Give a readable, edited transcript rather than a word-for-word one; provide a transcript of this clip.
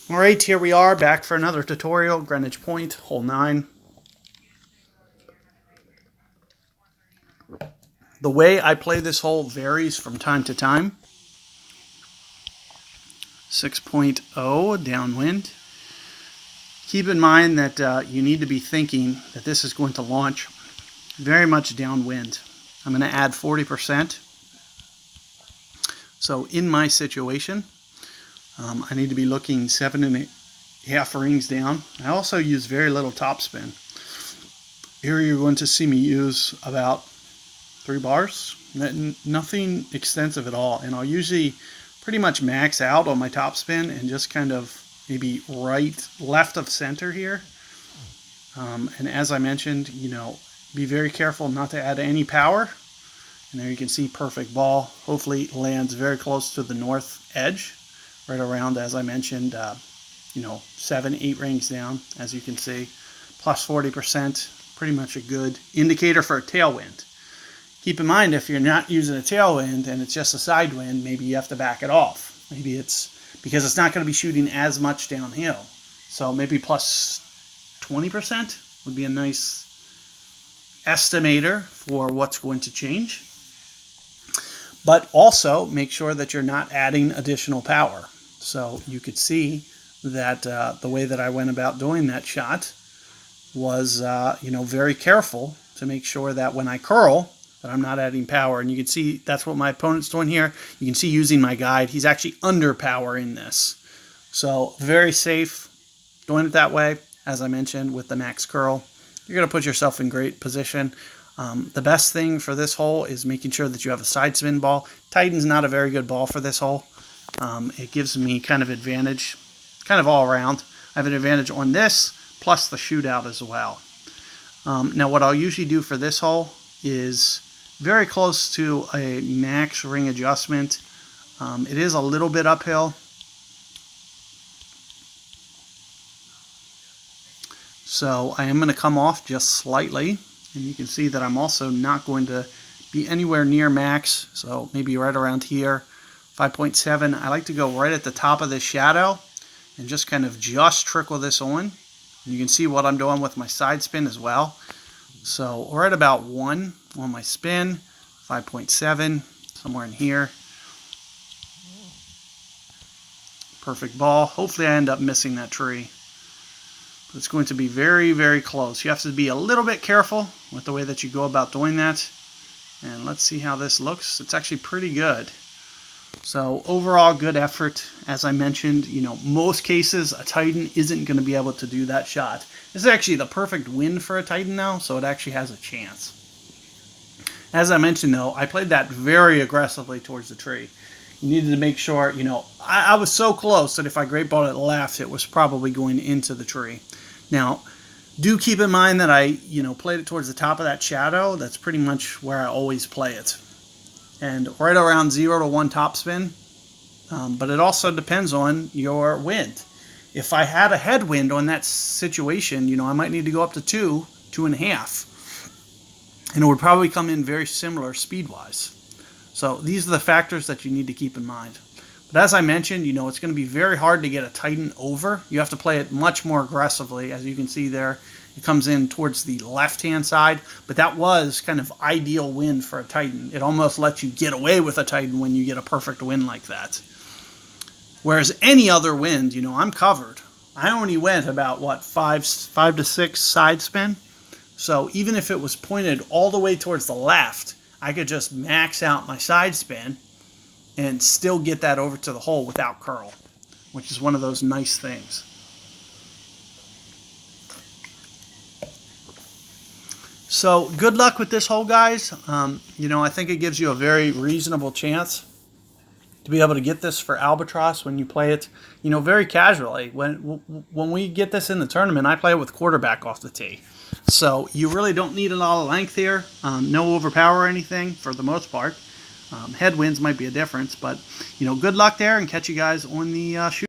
Alright, here we are back for another tutorial, Greenwich Point, hole 9. The way I play this hole varies from time to time. 6.0 downwind. Keep in mind that you need to be thinking that this is going to launch very much downwind. I'm going to add 40%. So in my situation, I need to be looking 7.5 rings down. I also use very little topspin. Here you're going to see me use about 3 bars, nothing extensive at all. And I'll usually pretty much max out on my topspin and just kind of maybe left of center here. And as I mentioned, be very careful not to add any power. And there you can see perfect ball. Hopefully it lands very close to the north edge. Right around, as I mentioned, 7-8 rings down, as you can see, plus 40%, pretty much a good indicator for a tailwind. Keep in mind, if you're not using a tailwind and it's just a side wind, maybe you have to back it off. Maybe it's because it's not going to be shooting as much downhill. So maybe plus 20% would be a nice estimator for what's going to change. But also make sure that you're not adding additional power. So you could see that the way that I went about doing that shot was, very careful to make sure that when I curl, that I'm not adding power. And you can see that's what my opponent's doing here. You can see using my guide, he's actually under power in this. So very safe doing it that way, as I mentioned, with the max curl. You're going to put yourself in great position. The best thing for this hole is making sure that you have a side spin ball. Titan's not a very good ball for this hole. It gives me kind of advantage, kind of all around. I have an advantage on this, plus the shootout as well. Now what I'll usually do for this hole is very close to a max ring adjustment. It is a little bit uphill. So I am going to come off just slightly. And you can see that I'm also not going to be anywhere near max. So maybe right around here. 5.7. I like to go right at the top of this shadow and just kind of trickle this on. And you can see what I'm doing with my side spin as well. So we're at about 1 on my spin, 5.7, somewhere in here. Perfect ball. Hopefully I end up missing that tree. But it's going to be very, very close. You have to be a little bit careful with the way that you go about doing that. And let's see how this looks. It's actually pretty good. So overall, good effort. As I mentioned, most cases a Titan isn't going to be able to do that shot. This is actually the perfect wind for a Titan now, so it actually has a chance. As I mentioned, though, I played that very aggressively towards the tree. You needed to make sure, I was so close that if I great balled it left, it was probably going into the tree. Now, do keep in mind that I, played it towards the top of that shadow. That's pretty much where I always play it. And right around 0 to 1 topspin. But it also depends on your wind. If I had a headwind on that situation, I might need to go up to 2, 2.5. And it would probably come in very similar speed-wise. So these are the factors that you need to keep in mind. But as I mentioned, it's going to be very hard to get a Titan over. You have to play it much more aggressively. As you can see there, it comes in towards the left-hand side. But that was kind of ideal wind for a Titan. It almost lets you get away with a Titan when you get a perfect wind like that. Whereas any other wind, I'm covered. I only went about, 5 to 6 side spin. So even if it was pointed all the way towards the left, I could just max out my side spin and still get that over to the hole without curl, which is one of those nice things. So good luck with this hole, guys. I think it gives you a very reasonable chance to be able to get this for albatross when you play it, very casually. When we get this in the tournament, I play it with quarterback off the tee. So you really don't need a lot of length here. No overpower or anything for the most part. Headwinds might be a difference, but good luck there, and catch you guys on the shoot.